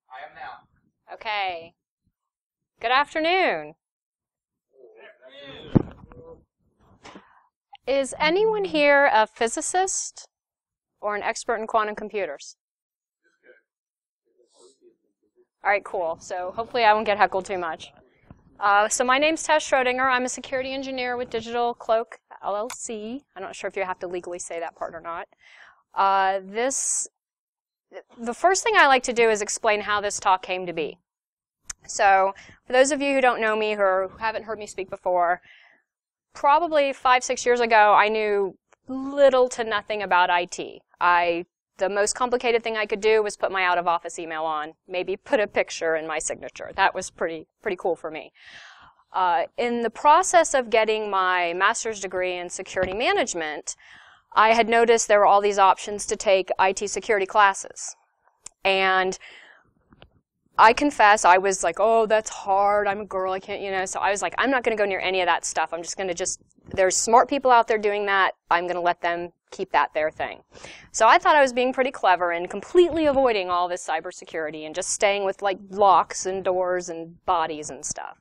I am now. Okay. Good afternoon. Is anyone here a physicist or an expert in quantum computers? All right, cool. So hopefully I won't get heckled too much. So my name's Tess Schrodinger. I'm a security engineer with Digital Cloak LLC. I'm not sure if you have to legally say that part or not. The first thing I like to do is explain how this talk came to be. So for those of you who don't know me or who haven't heard me speak before, probably 5-6 years ago, I knew little to nothing about IT. The most complicated thing I could do was put my out-of-office email on, maybe put a picture in my signature. That was pretty cool for me. In the process of getting my master's degree in security management, I had noticed there were all these options to take IT security classes. And I confess, I was like, oh, that's hard. I'm a girl. I can't, So I was like, I'm not going to go near any of that stuff. I'm just going to there's smart people out there doing that. I'm going to let them keep that their thing. So I thought I was being pretty clever and completely avoiding all this cybersecurity and just staying with like locks and doors and bodies and stuff.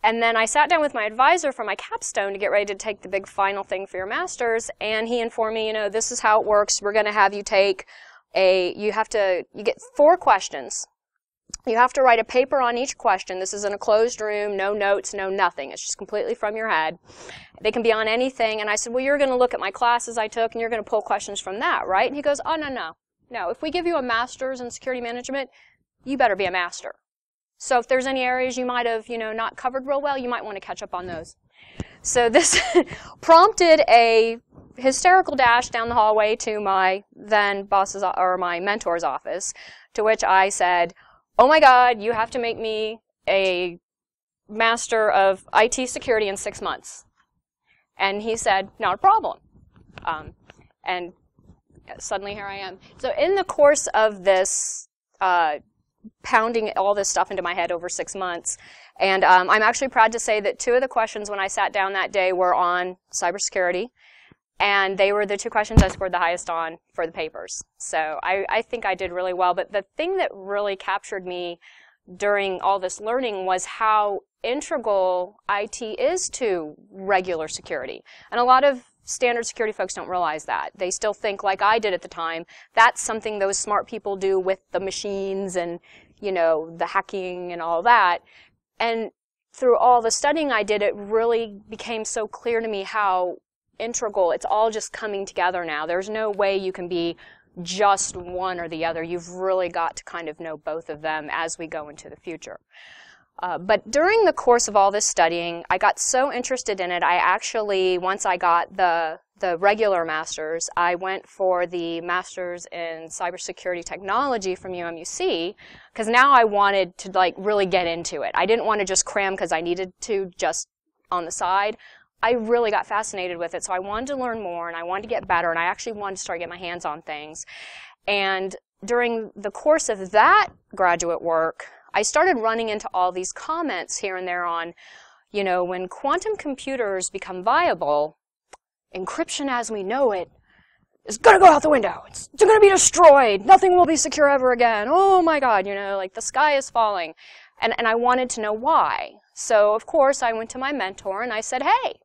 And then I sat down with my advisor for my capstone to get ready to take the big final thing for your master's, and he informed me, this is how it works. We're going to have you take you get 4 questions. You have to write a paper on each question. This is in a closed room, no notes, no nothing. It's just completely from your head. They can be on anything. And I said, well, you're going to look at my classes I took, and you're going to pull questions from that, right? And he goes, oh, no. No, if we give you a master's in security management, you better be a master. So if there's any areas you might have, not covered real well, you might want to catch up on those. So this prompted a hysterical dash down the hallway to my then boss's or my mentor's office, to which I said, oh my God, you have to make me a master of IT security in 6 months. And he said, not a problem. And suddenly here I am. So in the course of this pounding all this stuff into my head over 6 months. And I'm actually proud to say that 2 of the questions when I sat down that day were on cybersecurity, and they were the 2 questions I scored the highest on for the papers. So I think I did really well. But the thing that really captured me during all this learning was how integral IT is to regular security. And a lot of standard security folks don't realize that. They still think, like I did at the time, that's something those smart people do with the machines and, the hacking and all that. And through all the studying I did, it really became so clear to me how integral, it's all just coming together now. There's no way you can be just one or the other. You've really got to kind of know both of them as we go into the future. But during the course of all this studying, I got so interested in it, I actually, once I got the regular master's, I went for the master's in cybersecurity technology from UMUC, because now I wanted to really get into it. I didn't want to just cram because I needed to just on the side. I really got fascinated with it, so I wanted to learn more, and I wanted to get better, and I actually wanted to start getting my hands on things. And during the course of that graduate work, I started running into all these comments here and there on, when quantum computers become viable, encryption as we know it is going to go out the window. It's going to be destroyed. Nothing will be secure ever again. Oh my God, the sky is falling. And I wanted to know why. So, of course, I went to my mentor and I said, hey,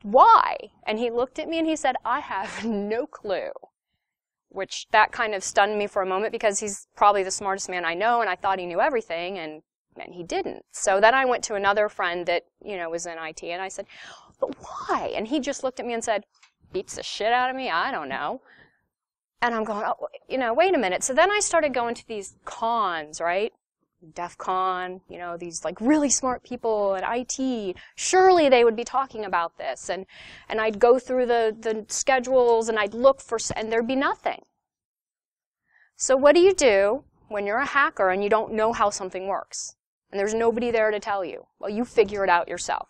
why? And he looked at me and he said, I have no clue. Which that kind of stunned me for a moment because he's probably the smartest man I know, and I thought he knew everything, and he didn't. So then I went to another friend that, was in IT, and I said, but why? And he just looked at me and said, beats the shit out of me, I don't know. And I'm going, oh, wait a minute. So then I started going to these cons, right? DEF CON, these really smart people at IT, surely they would be talking about this. And I'd go through the schedules and I'd look for, and there'd be nothing. So what do you do when you're a hacker and you don't know how something works? And there's nobody there to tell you. Well, you figure it out yourself.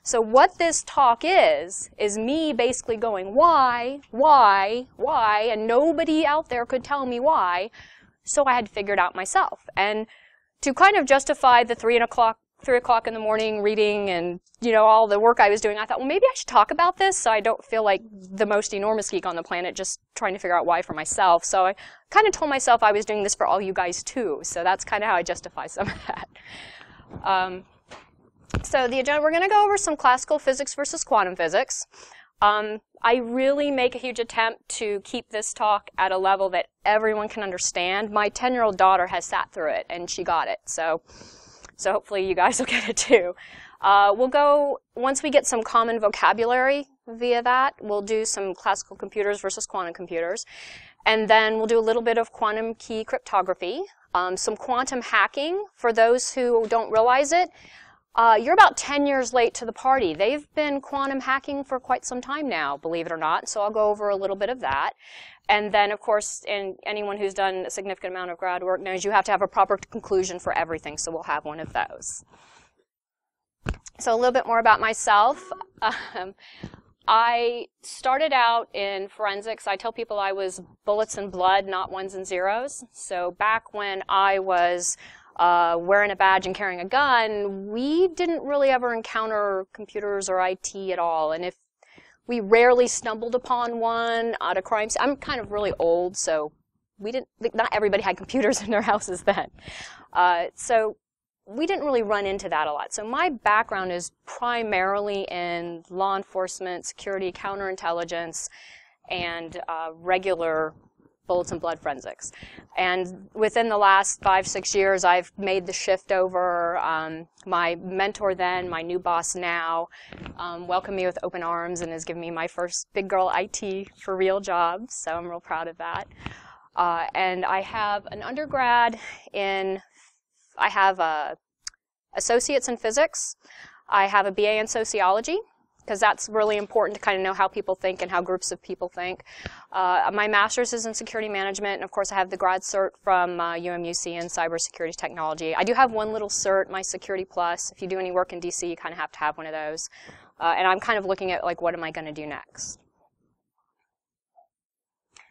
So what this talk is me basically going, why, and nobody out there could tell me why, so I had to figure it out myself. And to kind of justify the 3 o'clock 3 o'clock in the morning reading and, you know, all the work I was doing, I thought, well, maybe I should talk about this so I don't feel like the most enormous geek on the planet just trying to figure out why for myself. So I kind of told myself I was doing this for all you guys too. So that's kind of how I justify some of that. So the agenda, we're going to go over some classical physics versus quantum physics. I really make a huge attempt to keep this talk at a level that everyone can understand. My 10-year-old daughter has sat through it and she got it. So hopefully you guys will get it too. We'll go, once we get some common vocabulary via that, we'll do some classical computers versus quantum computers. And then we'll do a little bit of quantum key cryptography, some quantum hacking. For those who don't realize it, you're about 10 years late to the party. They've been quantum hacking for quite some time now, believe it or not. So I'll go over a little bit of that. And then, of course, anyone who's done a significant amount of grad work knows you have to have a proper conclusion for everything, so we'll have one of those. So a little bit more about myself. I started out in forensics. I tell people I was bullets and blood, not ones and zeros. So back when I was wearing a badge and carrying a gun, we didn't really ever encounter computers or IT at all. And if we rarely stumbled upon one at a crime scene. I'm kind of really old, so not everybody had computers in their houses then. So we didn't really run into that a lot. So my background is primarily in law enforcement, security, counterintelligence, and regular bullets and blood forensics. And within the last 5-6 years, I've made the shift over. My mentor then, my new boss now, welcomed me with open arms and has given me my first big girl IT for real job. So I'm real proud of that. And I have an undergrad I have associates in physics. I have a BA in sociology, because that's really important to kind of know how people think and how groups of people think. My master's is in security management, and of course I have the grad cert from UMUC in cybersecurity technology. I do have one little cert, my Security Plus. If you do any work in DC, you kind of have to have one of those. And I'm kind of looking at, like, what am I going to do next?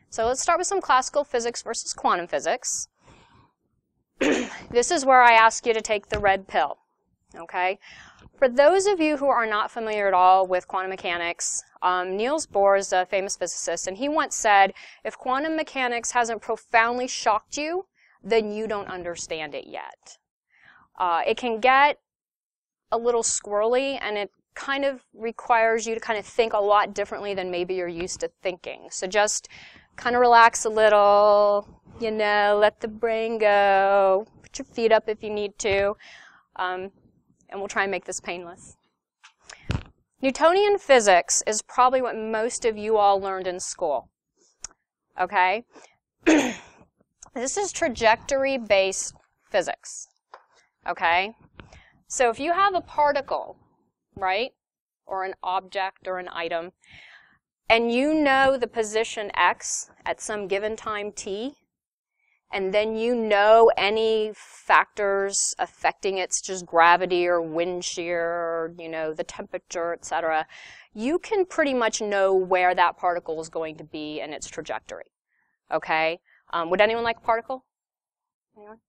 So let's start with some classical physics versus quantum physics. This is where I ask you to take the red pill, okay? For those of you who are not familiar at all with quantum mechanics, Niels Bohr is a famous physicist, and he once said, if quantum mechanics hasn't profoundly shocked you, then you don't understand it yet. It can get a little squirrely, and it kind of requires you to kind of think a lot differently than maybe you're used to thinking. So just kind of relax a little, you know, let the brain go, put your feet up if you need to. And we'll try and make this painless. Newtonian physics is probably what most of you all learned in school, okay? This is trajectory-based physics, okay? So if you have a particle, right, or an object or an item, and you know the position x at some given time t, and then you know any factors affecting its just gravity or wind shear, or, you know, the temperature, etc., you can pretty much know where that particle is going to be in its trajectory. Okay? Would anyone like a particle? Anyone?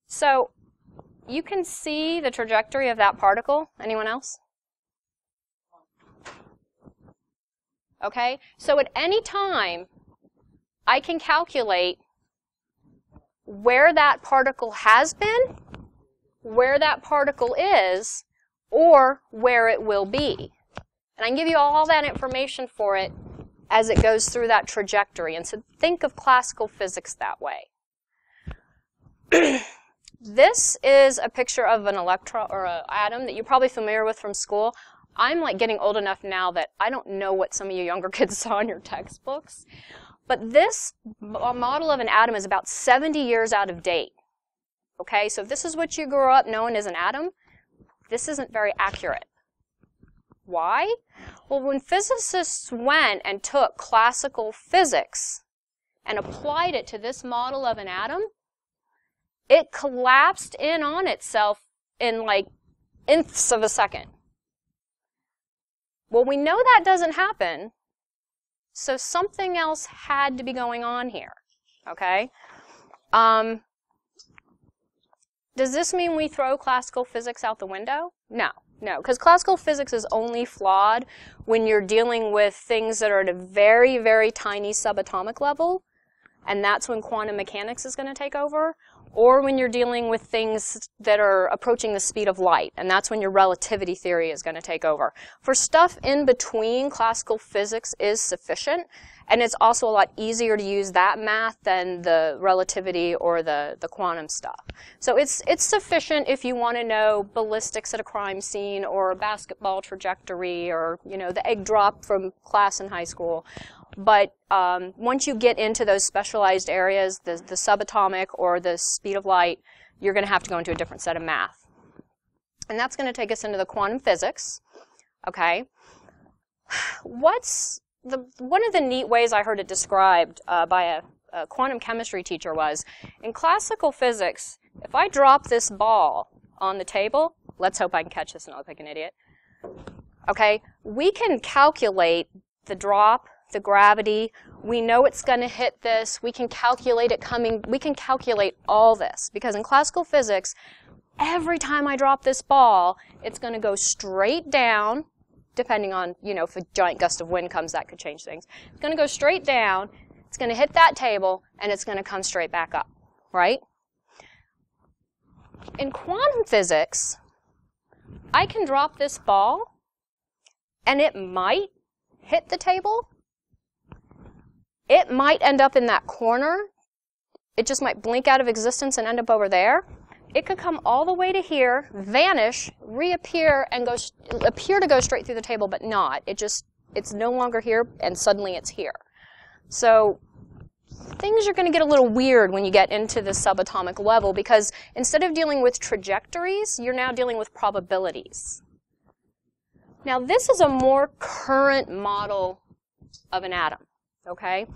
So you can see the trajectory of that particle. Anyone else? Okay? So at any time, I can calculate where that particle has been, where that particle is, or where it will be. And I can give you all that information for it as it goes through that trajectory. And so think of classical physics that way. This is a picture of an electron or an atom that you're probably familiar with from school. I'm like getting old enough now that I don't know what some of you younger kids saw in your textbooks. But this model of an atom is about 70 years out of date. Okay, so if this is what you grew up knowing as an atom, this isn't very accurate. Why? Well, when physicists went and took classical physics and applied it to this model of an atom, it collapsed in on itself in like nths of a second. Well, we know that doesn't happen. So something else had to be going on here, okay? Does this mean we throw classical physics out the window? No, because classical physics is only flawed when you're dealing with things that are at a very, very tiny subatomic level, and that's when quantum mechanics is going to take over, or when you're dealing with things that are approaching the speed of light, and that's when your relativity theory is going to take over. For stuff in between, classical physics is sufficient, and it's also a lot easier to use that math than the relativity or the quantum stuff. So it's sufficient if you want to know ballistics at a crime scene or a basketball trajectory or, you know, the egg drop from class in high school. But once you get into those specialized areas, the subatomic or the speed of light, you're going to have to go into a different set of math. And that's going to take us into the quantum physics. Okay. One of the neat ways I heard it described by a quantum chemistry teacher was, in classical physics, if I drop this ball on the table, let's hope I can catch this and not look like an idiot. Okay, we can calculate the drop, the gravity, we know it's going to hit this, we can calculate it coming, we can calculate all this, because in classical physics, every time I drop this ball, it's going to go straight down, depending on, you know, if a giant gust of wind comes, that could change things. It's going to go straight down, it's going to hit that table, and it's going to come straight back up, right? In quantum physics, I can drop this ball, and it might hit the table. It might end up in that corner. It just might blink out of existence and end up over there. It could come all the way to here, vanish, reappear, and appear to go straight through the table, but not. It's no longer here, and suddenly it's here. So things are going to get a little weird when you get into the subatomic level, because instead of dealing with trajectories, you're now dealing with probabilities. Now, this is a more current model of an atom, okay?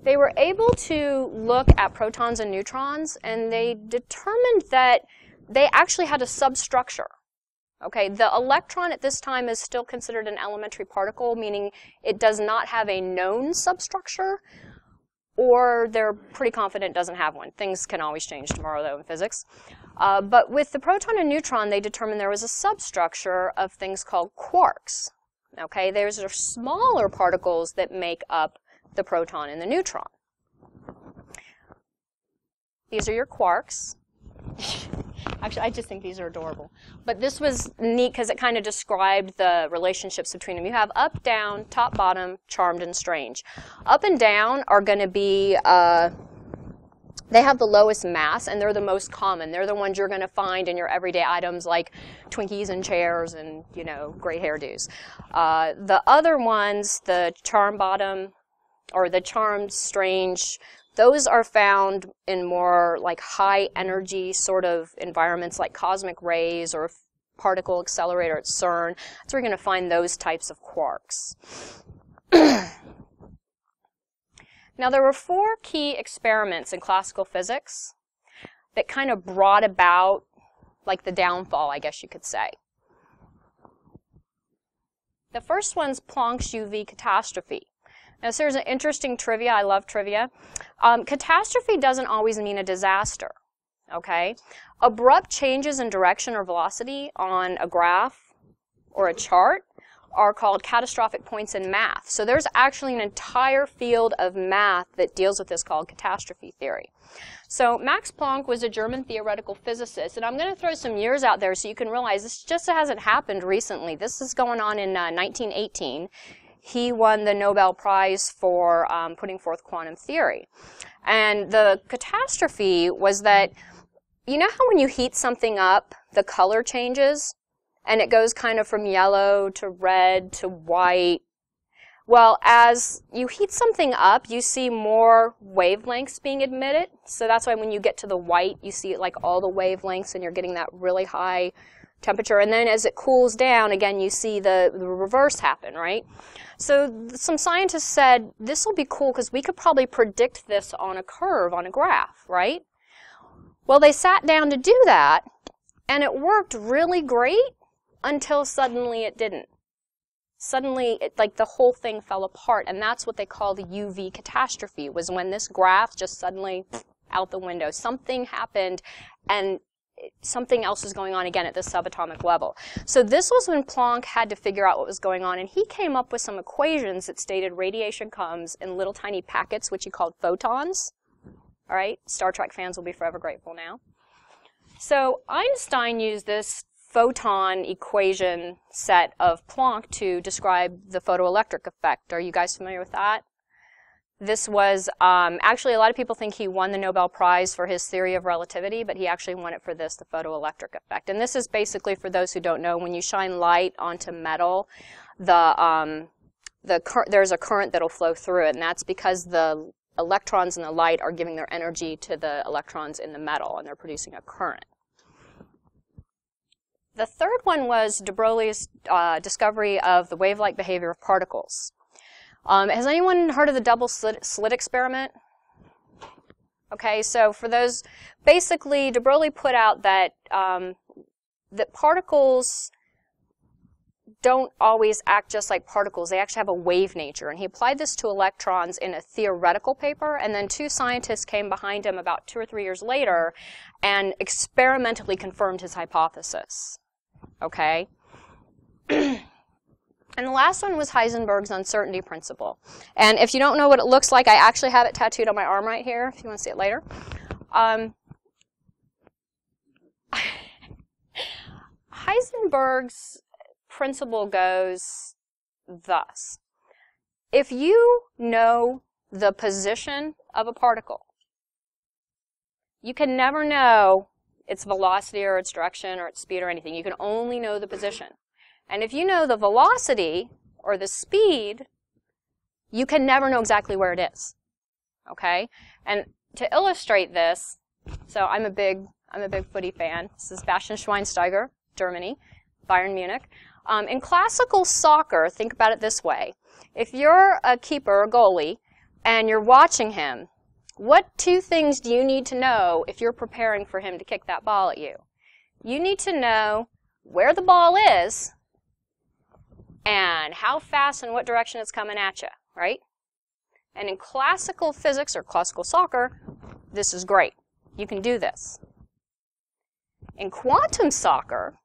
They were able to look at protons and neutrons, and they determined that they actually had a substructure. Okay, the electron at this time is still considered an elementary particle, meaning it does not have a known substructure, or they're pretty confident it doesn't have one. Things can always change tomorrow, though, in physics. But with the proton and neutron, they determined there was a substructure of things called quarks. Okay, there's smaller particles that make up the proton and the neutron. These are your quarks. Actually, I just think these are adorable. But this was neat because it kind of described the relationships between them. You have up, down, top, bottom, charmed, and strange. Up and down are going to be, they have the lowest mass, and they're the most common. They're the ones you're going to find in your everyday items like Twinkies and chairs and, you know, great hairdos. The other ones, the charm bottom, or the charmed, strange, those are found in more like high energy sort of environments like cosmic rays or particle accelerator at CERN. That's where you're going to find those types of quarks. Now, there were 4 key experiments in classical physics that kind of brought about like the downfall, I guess you could say. The first one's Planck's UV catastrophe. Now, so there's an interesting trivia. I love trivia. Catastrophe doesn't always mean a disaster, okay? Abrupt changes in direction or velocity on a graph or a chart are called catastrophic points in math. So there's actually an entire field of math that deals with this called catastrophe theory. So Max Planck was a German theoretical physicist, and I'm going to throw some years out there so you can realize this just hasn't happened recently. This is going on in 1918. He won the Nobel Prize for putting forth quantum theory. And the catastrophe was that, you know how when you heat something up, the color changes? And it goes kind of from yellow to red to white. Well, as you heat something up, you see more wavelengths being emitted. So that's why when you get to the white, you see like all the wavelengths and you're getting that really high temperature. And then as it cools down, again, you see the reverse happen, right? So some scientists said, this will be cool because we could probably predict this on a curve, on a graph, right? Well, they sat down to do that, and it worked really great until suddenly it didn't. Suddenly, like the whole thing fell apart, and that's what they call the UV catastrophe, was when this graph just suddenly out the window. Something happened, and something else is going on again at this subatomic level. So this was when Planck had to figure out what was going on, and he came up with some equations that stated radiation comes in little tiny packets, which he called photons. All right, Star Trek fans will be forever grateful now. So Einstein used this photon equation set of Planck to describe the photoelectric effect. Are you guys familiar with that? This was, actually a lot of people think he won the Nobel Prize for his theory of relativity, but he actually won it for this, the photoelectric effect. And this is basically, for those who don't know, when you shine light onto metal, there's a current that'll flow through it, and that's because the electrons in the light are giving their energy to the electrons in the metal, and they're producing a current. The third one was de Broglie's discovery of the wave-like behavior of particles. Has anyone heard of the double slit experiment? Okay, so for those, basically de Broglie put out that that particles don't always act just like particles. They actually have a wave nature, and he applied this to electrons in a theoretical paper, and then two scientists came behind him about 2 or 3 years later and experimentally confirmed his hypothesis. Okay? And the last one was Heisenberg's uncertainty principle. And if you don't know what it looks like, I actually have it tattooed on my arm right here, if you want to see it later. Heisenberg's principle goes thus. If you know the position of a particle, you can never know its velocity or its direction or its speed or anything. You can only know the position. And if you know the velocity or the speed, you can never know exactly where it is. Okay? And to illustrate this, so I'm a big footy fan. This is Bastian Schweinsteiger, Germany, Bayern Munich. In classical soccer, think about it this way. If you're a keeper or goalie and you're watching him, what 2 things do you need to know if you're preparing for him to kick that ball at you? You need to know where the ball is and how fast and what direction it's coming at you, right? And in classical physics or classical soccer, this is great. You can do this. In quantum soccer,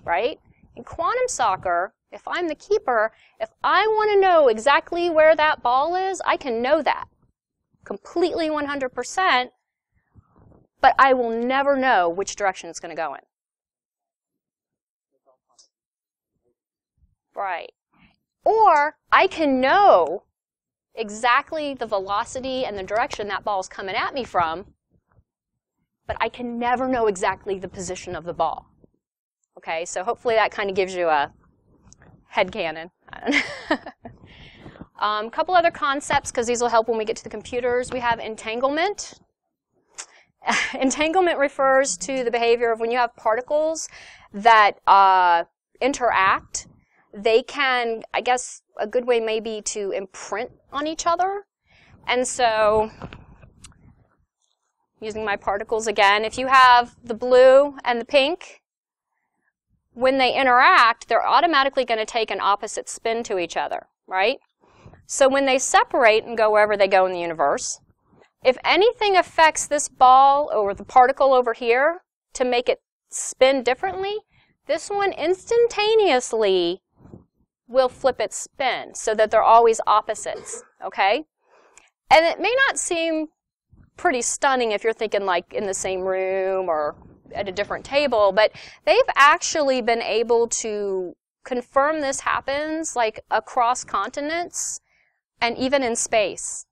right? In quantum soccer, if I'm the keeper, if I want to know exactly where that ball is, I can know that completely 100%, but I will never know which direction it's going to go in. Right. Or I can know exactly the velocity and the direction that ball is coming at me from, but I can never know exactly the position of the ball. Okay, so hopefully that kind of gives you a headcanon. A couple other concepts, because these will help when we get to the computers. We have entanglement. Entanglement refers to the behavior of when you have particles that interact. They can, I guess, a good way may be to imprint on each other. And so, using my particles again, if you have the blue and the pink, when they interact, they're automatically going to take an opposite spin to each other, right? So when they separate and go wherever they go in the universe, if anything affects this ball or the particle over here to make it spin differently, this one instantaneously will flip its spin so that they're always opposites, okay? And it may not seem pretty stunning if you're thinking like in the same room or at a different table, but they've actually been able to confirm this happens like across continents and even in space.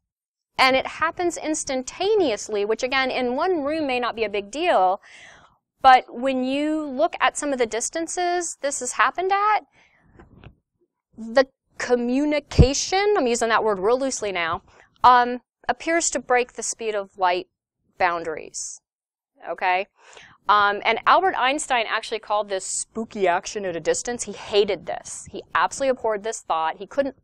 And it happens instantaneously, which again, in one room may not be a big deal, but when you look at some of the distances this has happened at, the communication, I'm using that word real loosely now, appears to break the speed of light boundaries, okay? And Albert Einstein actually called this spooky action at a distance. He hated this. He absolutely abhorred this thought. He couldn't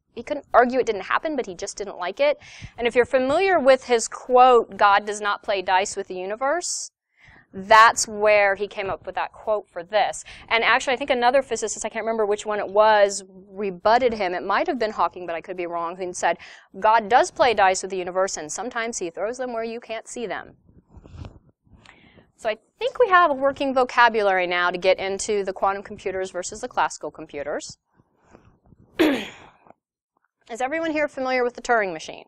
argue it didn't happen, but he just didn't like it. And if you're familiar with his quote, "God does not play dice with the universe," that's where he came up with that quote for this. And actually, I think another physicist, I can't remember which one it was, rebutted him. It might have been Hawking, but I could be wrong. He said, God does play dice with the universe, and sometimes he throws them where you can't see them. So I think we have a working vocabulary now to get into the quantum computers versus the classical computers. Is everyone here familiar with the Turing machine?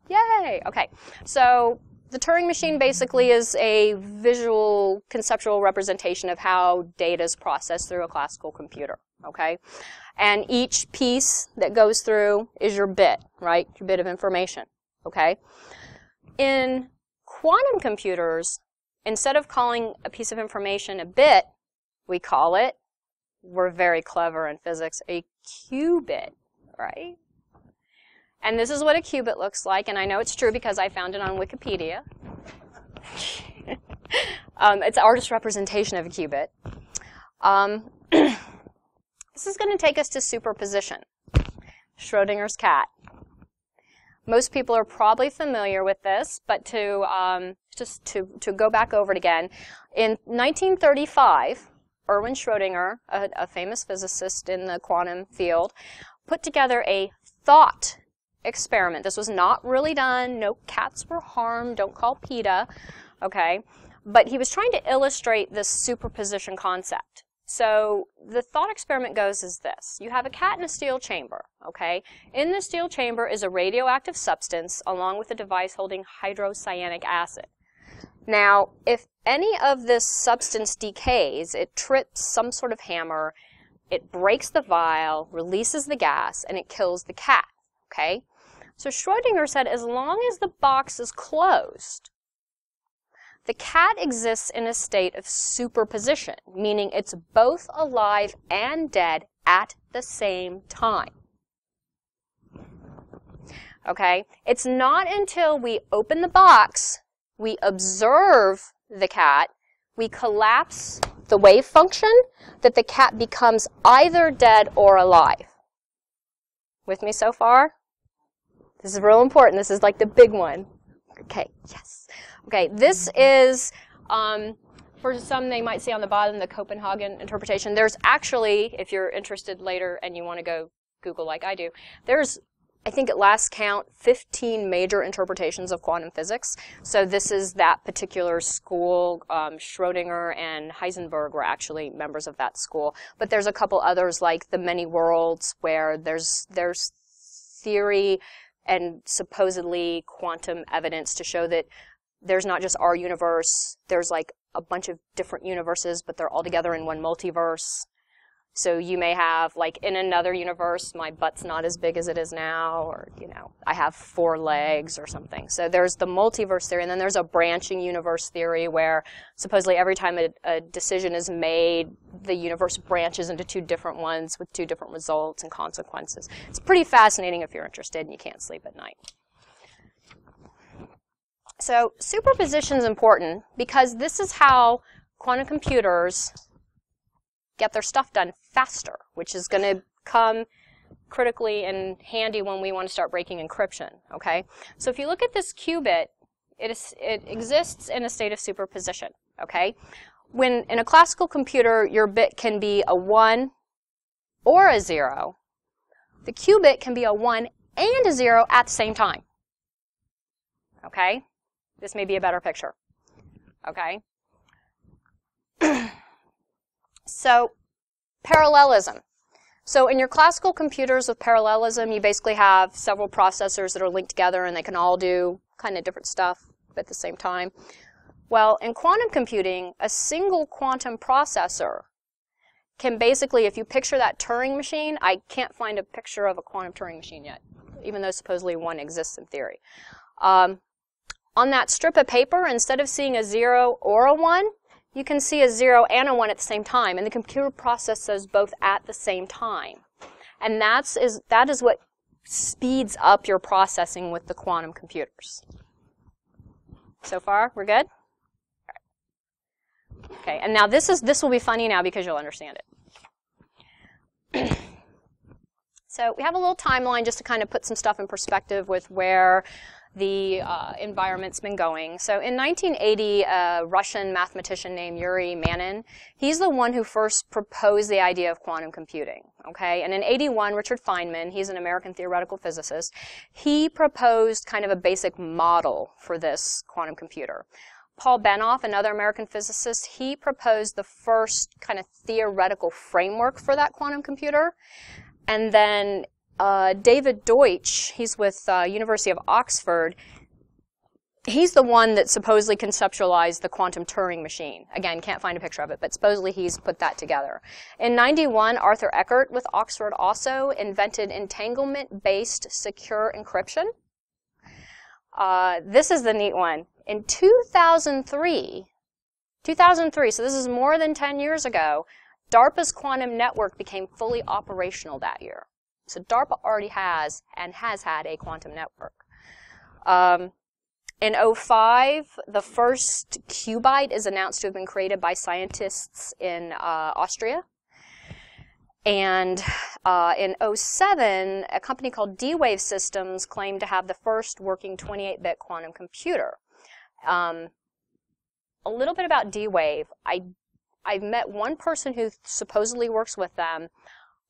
Yay! Okay, so the Turing machine basically is a visual, conceptual representation of how data is processed through a classical computer, okay? And each piece that goes through is your bit, right? Your bit of information, okay? In quantum computers, instead of calling a piece of information a bit, we call it, we're very clever in physics, a qubit, right? And this is what a qubit looks like, and I know it's true because I found it on Wikipedia. It's an artist representation of a qubit. This is going to take us to superposition, Schrodinger's cat. Most people are probably familiar with this, but just to go back over it again, in 1935, Erwin Schrodinger, a famous physicist in the quantum field, put together a thought experiment. This was not really done. No cats were harmed. Don't call PETA. Okay? But he was trying to illustrate this superposition concept. So the thought experiment goes as this. You have a cat in a steel chamber. Okay? In the steel chamber is a radioactive substance along with a device holding hydrocyanic acid. Now, if any of this substance decays, it trips some sort of hammer, it breaks the vial, releases the gas, and it kills the cat. Okay? So Schrodinger said as long as the box is closed, the cat exists in a state of superposition, meaning it's both alive and dead at the same time. Okay? It's not until we open the box, we observe the cat, we collapse the wave function, that the cat becomes either dead or alive. With me so far? This is real important. This is like the big one. Okay, yes. Okay, this is, for some they might see on the bottom, the Copenhagen interpretation. There's actually, if you're interested later and you want to go Google like I do, there's, I think at last count, 15 major interpretations of quantum physics. So this is that particular school. Schrodinger and Heisenberg were actually members of that school. But there's a couple others like the many worlds where there's theory and supposedly quantum evidence to show that there's not just our universe, there's like a bunch of different universes, but they're all together in one multiverse. So you may have, like, in another universe, my butt's not as big as it is now, or, you know, I have 4 legs or something. So there's the multiverse theory, and then there's a branching universe theory where supposedly every time a decision is made, the universe branches into 2 different ones with 2 different results and consequences. It's pretty fascinating if you're interested and you can't sleep at night. So superposition is important because this is how quantum computers get their stuff done faster, which is going to come critically and handy when we want to start breaking encryption, okay? So if you look at this qubit, it exists in a state of superposition, okay? When in a classical computer, your bit can be a 1 or a 0, the qubit can be a 1 and a 0 at the same time, okay? This may be a better picture, okay? So, parallelism. So in your classical computers with parallelism, you basically have several processors that are linked together and they can all do kind of different stuff at the same time. Well, in quantum computing, a single quantum processor can basically, if you picture that Turing machine, I can't find a picture of a quantum Turing machine yet, even though supposedly one exists in theory. On that strip of paper, instead of seeing a 0 or a 1, you can see a 0 and a 1 at the same time, and the computer processes both at the same time. And that is what speeds up your processing with the quantum computers. So far, we're good? All right. Okay, and now this will be funny now because you'll understand it. So we have a little timeline just to kind of put some stuff in perspective with where the environment's been going. So in 1980, a Russian mathematician named Yuri Manin, he's the one who first proposed the idea of quantum computing, okay? And in 81, Richard Feynman, he's an American theoretical physicist, he proposed kind of a basic model for this quantum computer. Paul Benioff, another American physicist, he proposed the first kind of theoretical framework for that quantum computer. And then David Deutsch, he's with University of Oxford, he's the one that supposedly conceptualized the quantum Turing machine. Again, can't find a picture of it, but supposedly he's put that together. In 91, Arthur Eckert with Oxford also invented entanglement-based secure encryption. This is the neat one. In 2003, so this is more than 10 years ago, DARPA's quantum network became fully operational that year. So DARPA already has and has had a quantum network. In 2005, the first qubit is announced to have been created by scientists in Austria. And in 2007, a company called D-Wave Systems claimed to have the first working 28-bit quantum computer. A little bit about D-Wave. I've met one person who supposedly works with them.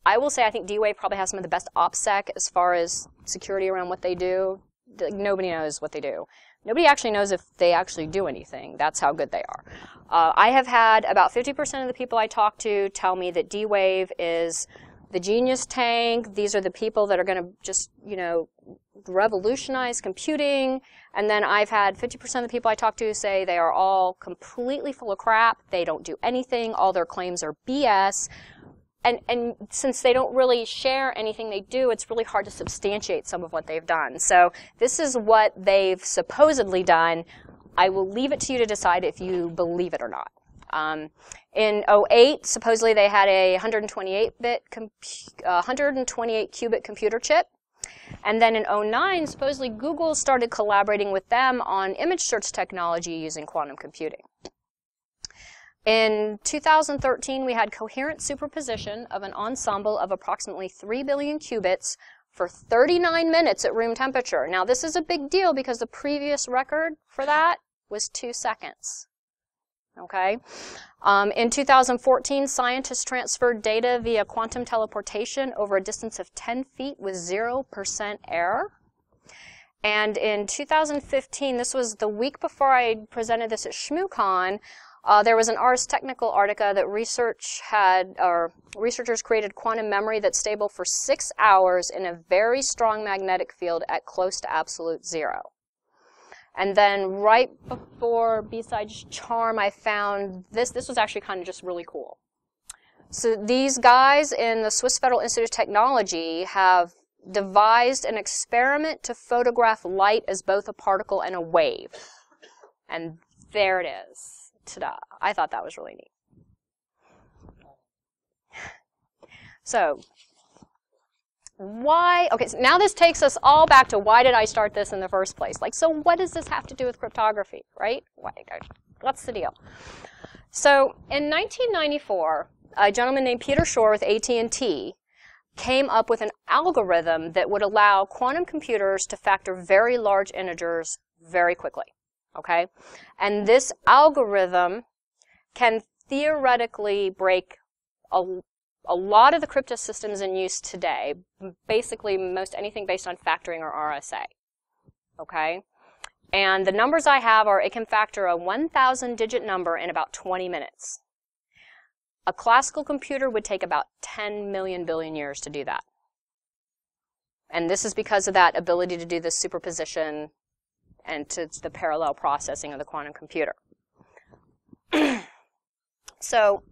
I will say I think D-Wave probably has some of the best OPSEC as far as security around what they do. Nobody knows what they do. Nobody actually knows if they actually do anything. That's how good they are. I have had about 50% of the people I talk to tell me that D-Wave is the genius tank. These are the people that are going to just, you know, revolutionize computing. And then I've had 50% of the people I talk to say they are all completely full of crap. They don't do anything. All their claims are BS. And since they don't really share anything they do, it's really hard to substantiate some of what they've done. So this is what they've supposedly done. I will leave it to you to decide if you believe it or not. In 2008, supposedly they had a 128 qubit computer chip. And then in 2009, supposedly Google started collaborating with them on image search technology using quantum computing. In 2013, we had coherent superposition of an ensemble of approximately 3 billion qubits for 39 minutes at room temperature. Now, this is a big deal because the previous record for that was 2 seconds. Okay? In 2014, scientists transferred data via quantum teleportation over a distance of 10 feet with 0% error. And in 2015, this was the week before I presented this at ShmooCon, there was an Ars Technica article that researchers created quantum memory that's stable for 6 hours in a very strong magnetic field at close to absolute zero. And then right before B-Sides Charm, I found this. This was actually kind of just really cool. So these guys in the Swiss Federal Institute of Technology have devised an experiment to photograph light as both a particle and a wave. And there it is. Ta-da. I thought that was really neat. So, why? Okay, so now this takes us all back to why did I start this in the first place? Like, so what does this have to do with cryptography, right? What's the deal? So, in 1994, a gentleman named Peter Shor with AT&T came up with an algorithm that would allow quantum computers to factor very large integers very quickly. Okay? And this algorithm can theoretically break a lot of the crypto systems in use today, basically most anything based on factoring or RSA. Okay? And the numbers I have are it can factor a 1,000-digit number in about 20 minutes. A classical computer would take about 10 million billion years to do that. And this is because of that ability to do the superposition and to the parallel processing of the quantum computer. So,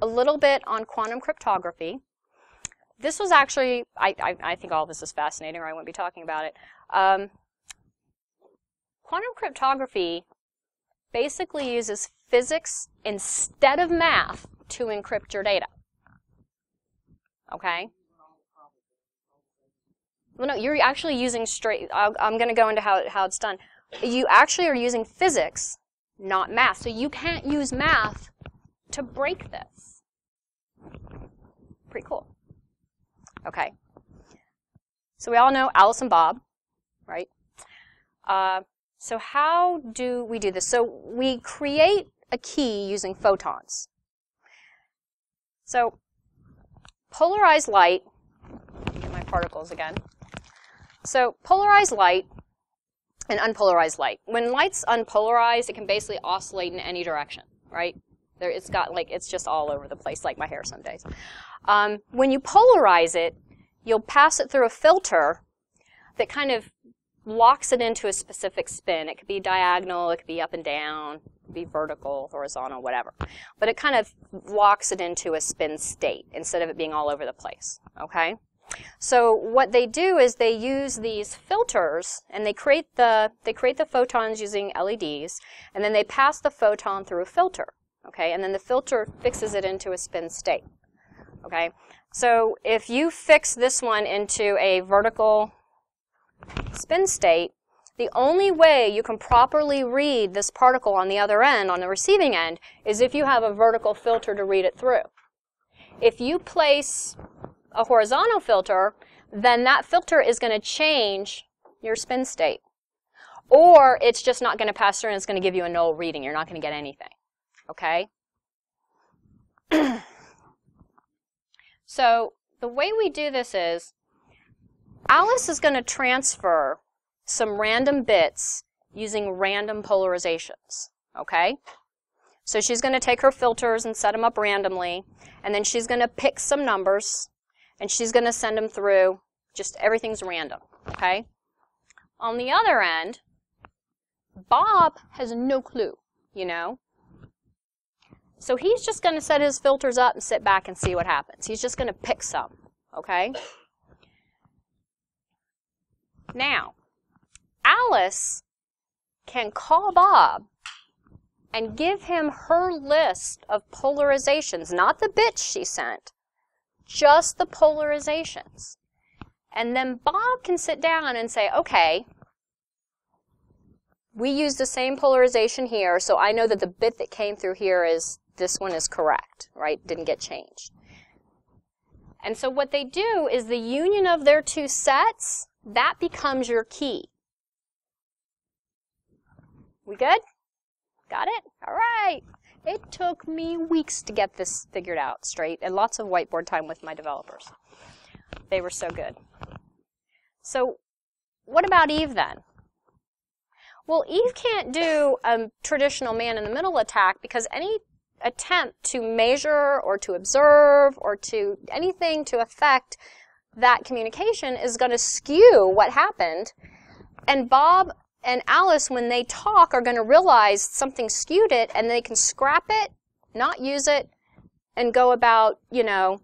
a little bit on quantum cryptography. This was actually, I think all of this is fascinating, or I wouldn't be talking about it. Quantum cryptography basically uses physics instead of math to encrypt your data. Okay? Well, no, you're actually using straight, I'm going to go into how it's done. You actually are using physics, not math. So you can't use math to break this. Pretty cool. Okay. So we all know Alice and Bob, right? So how do we do this? So we create a key using photons. So polarized light, let me get my particles again. So polarized light and unpolarized light. When light's unpolarized, it can basically oscillate in any direction, right? It's got it's just all over the place, like my hair some days. When you polarize it, you'll pass it through a filter that kind of locks it into a specific spin. It could be diagonal, it could be up and down, it could be vertical, horizontal, whatever. But it kind of locks it into a spin state instead of it being all over the place, okay? So what they do is they use these filters and they create the photons using LEDs, and then they pass the photon through a filter, okay? And then the filter fixes it into a spin state, okay? So if you fix this one into a vertical spin state, the only way you can properly read this particle on the other end, on the receiving end, is if you have a vertical filter to read it through. If you place a horizontal filter, then that filter is going to change your spin state. Or it's just not going to pass through and it's going to give you a null reading. You're not going to get anything. Okay? So the way we do this is, Alice is going to transfer some random bits using random polarizations, okay? So she's going to take her filters and set them up randomly, and then she's going to pick some numbers, and she's going to send them through. Just everything's random, okay? On the other end, Bob has no clue, you know? So he's just going to set his filters up and sit back and see what happens. He's just going to pick some, okay? Now, Alice can call Bob and give him her list of polarizations, not the bits she sent, just the polarizations. And then Bob can sit down and say, okay, we use the same polarization here, so I know that the bit that came through here is, this one is correct, right? Didn't get changed. And so what they do is the union of their two sets, that becomes your key. We good? Got it? All right. It took me weeks to get this figured out straight, and lots of whiteboard time with my developers. They were so good. So what about Eve then? Well, Eve can't do a traditional man-in-the-middle attack because any attempt to measure or to observe or to anything to affect that communication is going to skew what happened, and Bob and Alice, when they talk, are going to realize something skewed it, and they can scrap it, not use it, and go about, you know,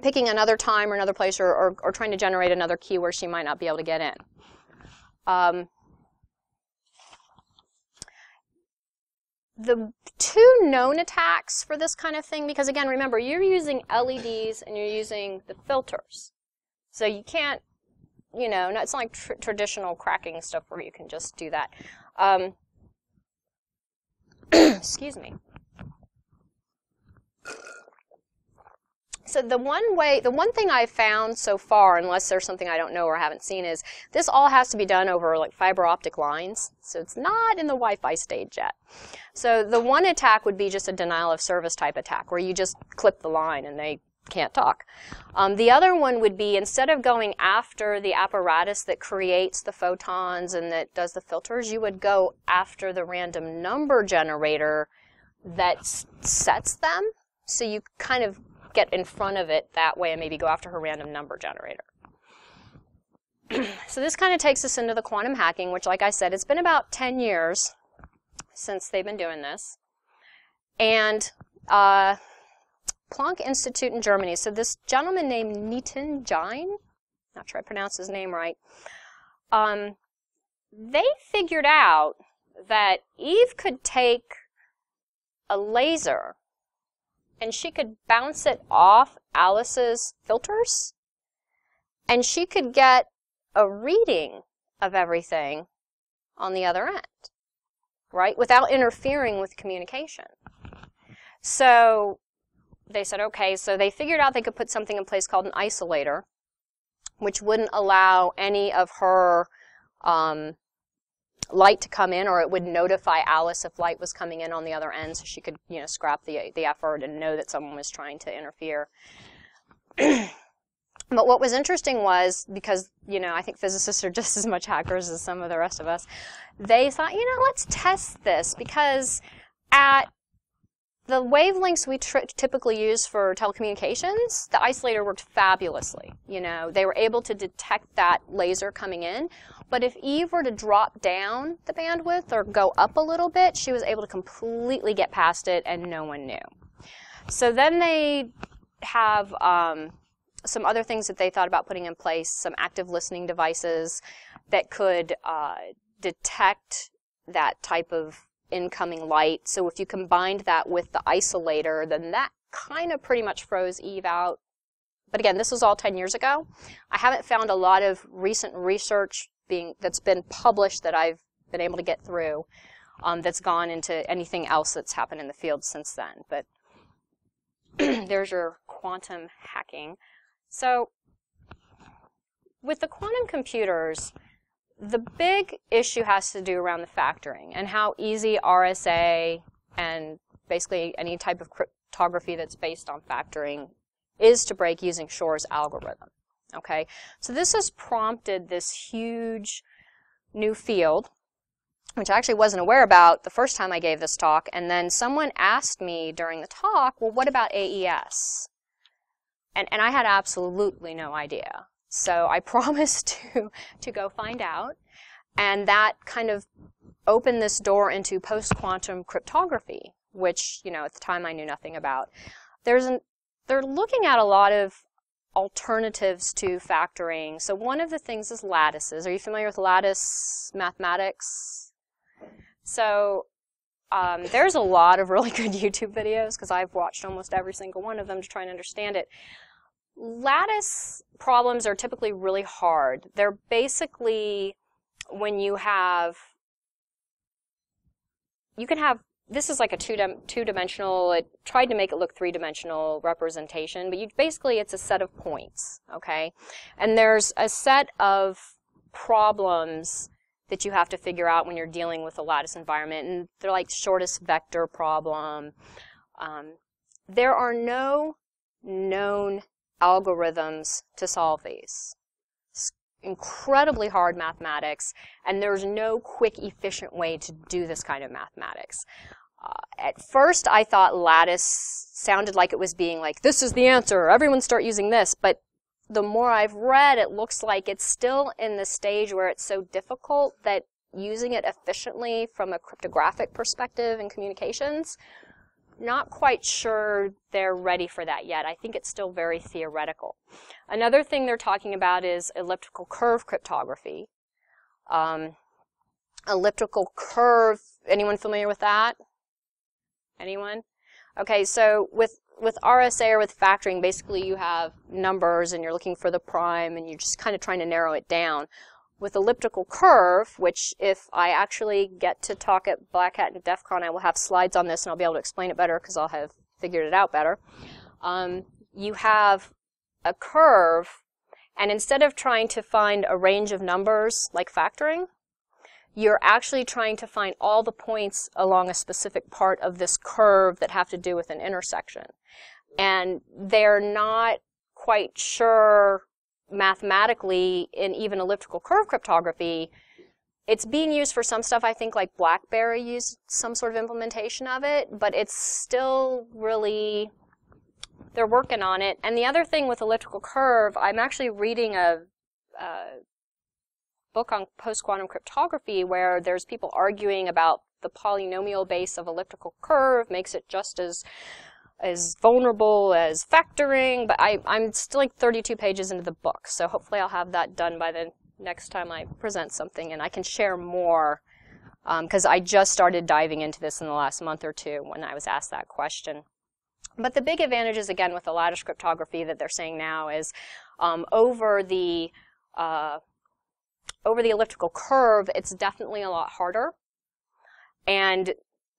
picking another time or another place or trying to generate another key where she might not be able to get in. The two known attacks for this kind of thing, because again, remember, you're using LEDs and you're using the filters. So you can't, you know, it's not like traditional cracking stuff where you can just do that. Excuse me. So the one thing I've found so far, unless there's something I don't know or haven't seen, is this all has to be done over like fiber optic lines. So it's not in the Wi-Fi stage yet. So the one attack would be just a denial of service type attack, where you just clip the line and they can't talk. The other one would be, instead of going after the apparatus that creates the photons and that does the filters, you would go after the random number generator that sets them. So you kind of get in front of it that way and maybe go after her random number generator. So this kind of takes us into the quantum hacking, which, like I said, it's been about 10 years since they've been doing this. And Planck Institute in Germany. So this gentleman named Nitin Jain, not sure I pronounced his name right, they figured out that Eve could take a laser and she could bounce it off Alice's filters, and she could get a reading of everything on the other end, right, without interfering with communication. So they said, okay, so they figured out they could put something in place called an isolator, which wouldn't allow any of her light to come in, or it would notify Alice if light was coming in on the other end, so she could, you know, scrap the effort and know that someone was trying to interfere. But what was interesting was, because, you know, I think physicists are just as much hackers as some of the rest of us, they thought, you know, let's test this, because at the wavelengths we typically use for telecommunications, the isolator worked fabulously. You know, they were able to detect that laser coming in. But if Eve were to drop down the bandwidth or go up a little bit, she was able to completely get past it, and no one knew. So then they have some other things that they thought about putting in place, some active listening devices that could detect that type of incoming light. So if you combined that with the isolator, then that kind of pretty much froze Eve out. But again, this was all 10 years ago. I haven't found a lot of recent research that's been published that I've been able to get through that's gone into anything else that's happened in the field since then. But there's your quantum hacking. So with the quantum computers, the big issue has to do around the factoring and how easy RSA and basically any type of cryptography that's based on factoring is to break using Shor's algorithm. Okay, so this has prompted this huge new field, which I actually wasn't aware about the first time I gave this talk, and then someone asked me during the talk, well, what about AES? And I had absolutely no idea. So I promised to go find out, and that kind of opened this door into post-quantum cryptography, which, you know, at the time I knew nothing about. They're looking at a lot of alternatives to factoring. So one of the things is lattices. Are you familiar with lattice mathematics? So there's a lot of really good YouTube videos, because I've watched almost every single one of them to try and understand it. Lattice problems are typically really hard. They're basically when you can have, this is like a two-dimensional, it tried to make it look three-dimensional representation, but basically it's a set of points, okay? And there's a set of problems that you have to figure out when you're dealing with a lattice environment, and they're like shortest vector problem. There are no known algorithms to solve these. It's incredibly hard mathematics, and there's no quick, efficient way to do this kind of mathematics. At first, I thought lattice sounded like it was being like, this is the answer, everyone start using this, but the more I've read, it looks like it's still in the stage where it's so difficult that using it efficiently from a cryptographic perspective in communications, not quite sure they're ready for that yet. I think it's still very theoretical. Another thing they're talking about is elliptical curve cryptography. Elliptical curve, anyone familiar with that? Anyone? Okay, so with RSA or with factoring, basically you have numbers and you're looking for the prime and you're just kind of trying to narrow it down. With elliptical curve, which if I actually get to talk at Black Hat and DEF CON, I will have slides on this and I'll be able to explain it better because I'll have figured it out better. You have a curve, and instead of trying to find a range of numbers like factoring, you're actually trying to find all the points along a specific part of this curve that have to do with an intersection. And they're not quite sure mathematically in even elliptical curve cryptography. It's being used for some stuff. I think like BlackBerry used some sort of implementation of it, but it's still really, they're working on it. And the other thing with elliptical curve, I'm actually reading a book on post-quantum cryptography where there's people arguing about the polynomial base of elliptical curve makes it just as vulnerable as factoring, but I'm still like 32 pages into the book, so hopefully I'll have that done by the next time I present something, and I can share more, because I just started diving into this in the last month or two when I was asked that question. But the big advantages, again, with the lattice cryptography that they're saying now is over the elliptical curve, it's definitely a lot harder. And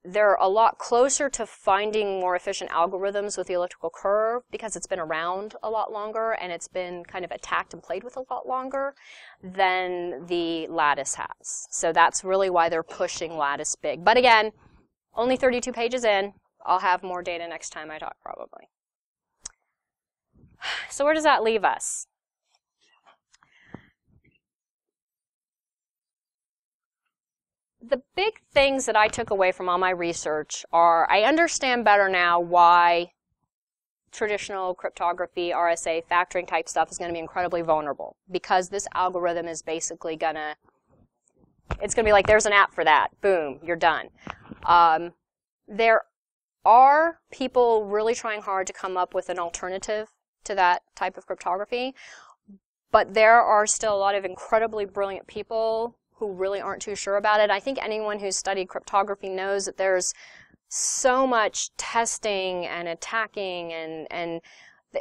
they're a lot closer to finding more efficient algorithms with the elliptical curve because it's been around a lot longer and it's been kind of attacked and played with a lot longer than the lattice has. So that's really why they're pushing lattice big. But again, only 32 pages in. I'll have more data next time I talk, probably. So where does that leave us? The big things that I took away from all my research are I understand better now why traditional cryptography, RSA, factoring type stuff is going to be incredibly vulnerable, because this algorithm is basically going to, it's going to be like, there's an app for that. Boom, you're done. There are people really trying hard to come up with an alternative to that type of cryptography, but there are still a lot of incredibly brilliant people who really aren't too sure about it. I think anyone who's studied cryptography knows that there's so much testing and attacking, and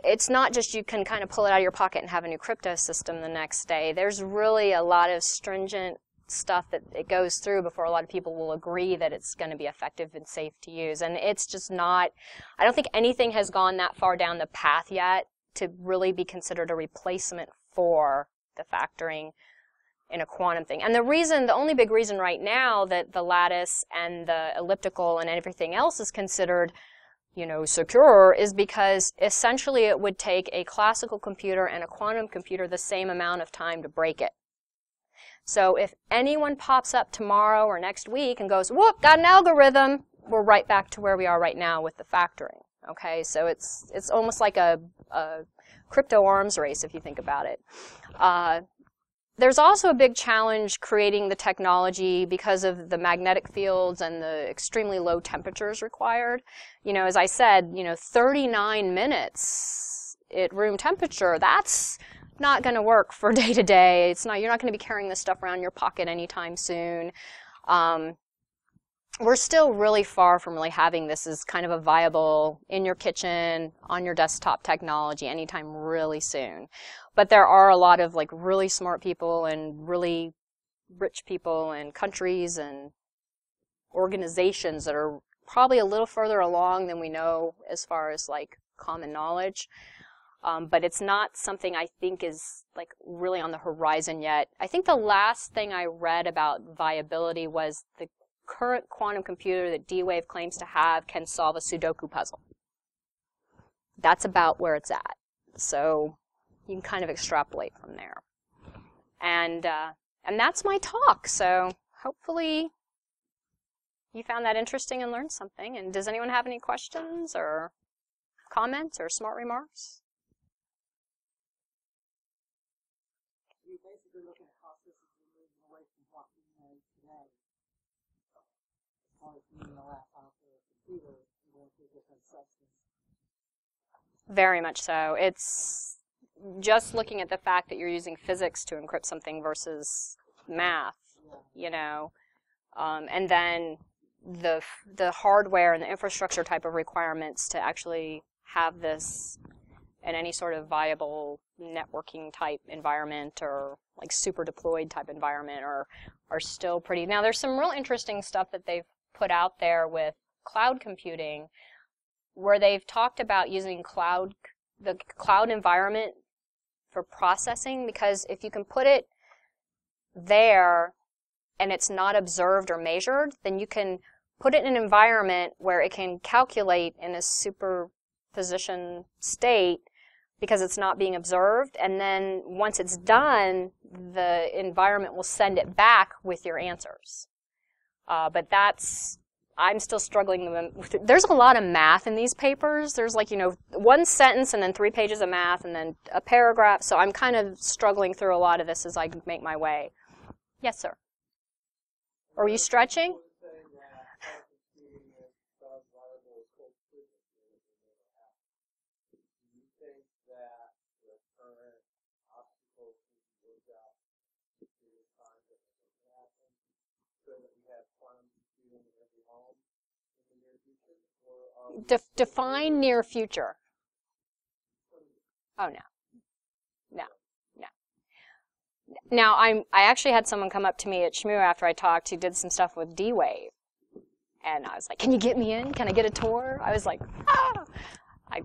it's not just you can kind of pull it out of your pocket and have a new crypto system the next day. There's really a lot of stringent stuff that it goes through before a lot of people will agree that it's going to be effective and safe to use. And it's just not, I don't think anything has gone that far down the path yet to really be considered a replacement for the factoring in a quantum thing. And the only big reason right now that the lattice and the elliptical and everything else is considered, secure is because essentially it would take a classical computer and a quantum computer the same amount of time to break it. So if anyone pops up tomorrow or next week and goes, whoop, got an algorithm, we're right back to where we are right now with the factoring. Okay, so it's almost like a crypto arms race if you think about it. There's also a big challenge creating the technology because of the magnetic fields and the extremely low temperatures required. As I said, 39 minutes at room temperature, that's not going to work for day to day. You're not going to be carrying this stuff around in your pocket anytime soon. We're still really far from really having this as kind of a viable in your kitchen, on your desktop technology anytime really soon. But there are a lot of really smart people and really rich people and countries and organizations that are probably a little further along than we know as far as common knowledge. But it's not something I think is really on the horizon yet. I think the last thing I read about viability was the current quantum computer that D-Wave claims to have can solve a Sudoku puzzle. That's about where it's at. So you can kind of extrapolate from there. And that's my talk. So hopefully you found that interesting and learned something. And does anyone have any questions or comments or smart remarks? You're basically looking at how systems are moving away from what we know today. As far as being a laptop or a computer, you're going to a different substance. Very much so. It's just looking at the fact that you're using physics to encrypt something versus math, and then the hardware and the infrastructure type of requirements to actually have this in any sort of viable networking type environment or super deployed type environment are still pretty. Now there's some real interesting stuff that they've put out there with cloud computing where they've talked about using the cloud environment for processing, because if you can put it there and it's not observed or measured, then you can put it in an environment where it can calculate in a superposition state because it's not being observed, and then once it's done, the environment will send it back with your answers. But I'm still struggling with it. There's a lot of math in these papers. There's one sentence and then 3 pages of math and then a paragraph, so I'm kind of struggling through a lot of this as I make my way. Yes, sir. Are you stretching? Define near future. Oh, no. Now, I actually had someone come up to me at SHMU after I talked who did some stuff with D-Wave. And I was like, can you get me in? Can I get a tour? I was like, ah! I,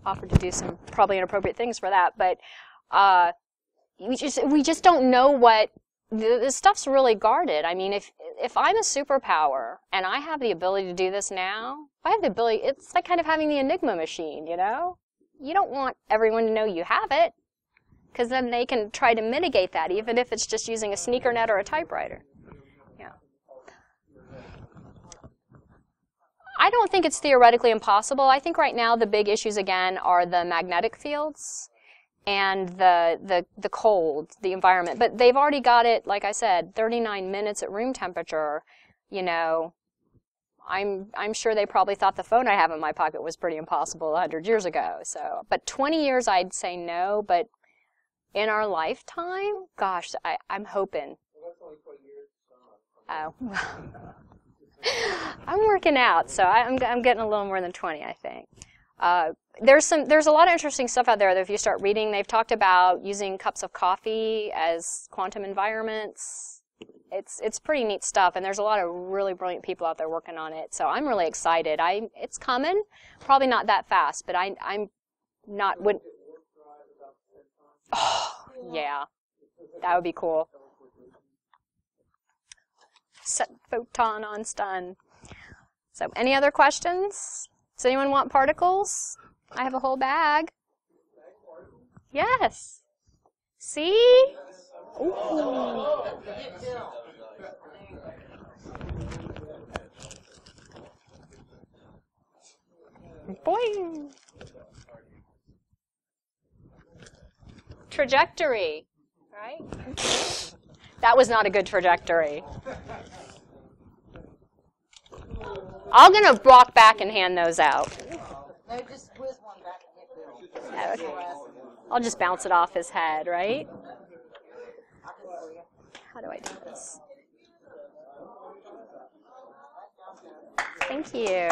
offered to do some probably inappropriate things for that. But we just don't know what, this stuff's really guarded. I mean, if I'm a superpower and I have the ability to do this now, I have the ability, it's like kind of having the Enigma machine, You don't want everyone to know you have it, because then they can try to mitigate that, even if it's just using a sneaker net or a typewriter. Yeah. I don't think it's theoretically impossible. I think right now the big issues, again, are the magnetic fields and the cold, the environment. But they've already got it, like I said, 39 minutes at room temperature. I'm sure they probably thought the phone I have in my pocket was pretty impossible 100 years ago. So, but 20 years, I'd say no. But in our lifetime, gosh, I'm hoping. Oh. I'm working out, so I'm getting a little more than 20, I think. There's a lot of interesting stuff out there that if you start reading, they've talked about using cups of coffee as quantum environments. It's pretty neat stuff, and there's a lot of really brilliant people out there working on it. So I'm really excited. It's coming, probably not that fast, but I'm not would. Oh, yeah, that would be cool. Set photon on stun. So, any other questions? Does anyone want particles? I have a whole bag. Yes. See? Ooh. Boing. Trajectory, right? That was not a good trajectory. I'm going to walk back and hand those out. No, just whiz one back and hit Bill. Okay. I'll just bounce it off his head, right? How do I do this? Thank you.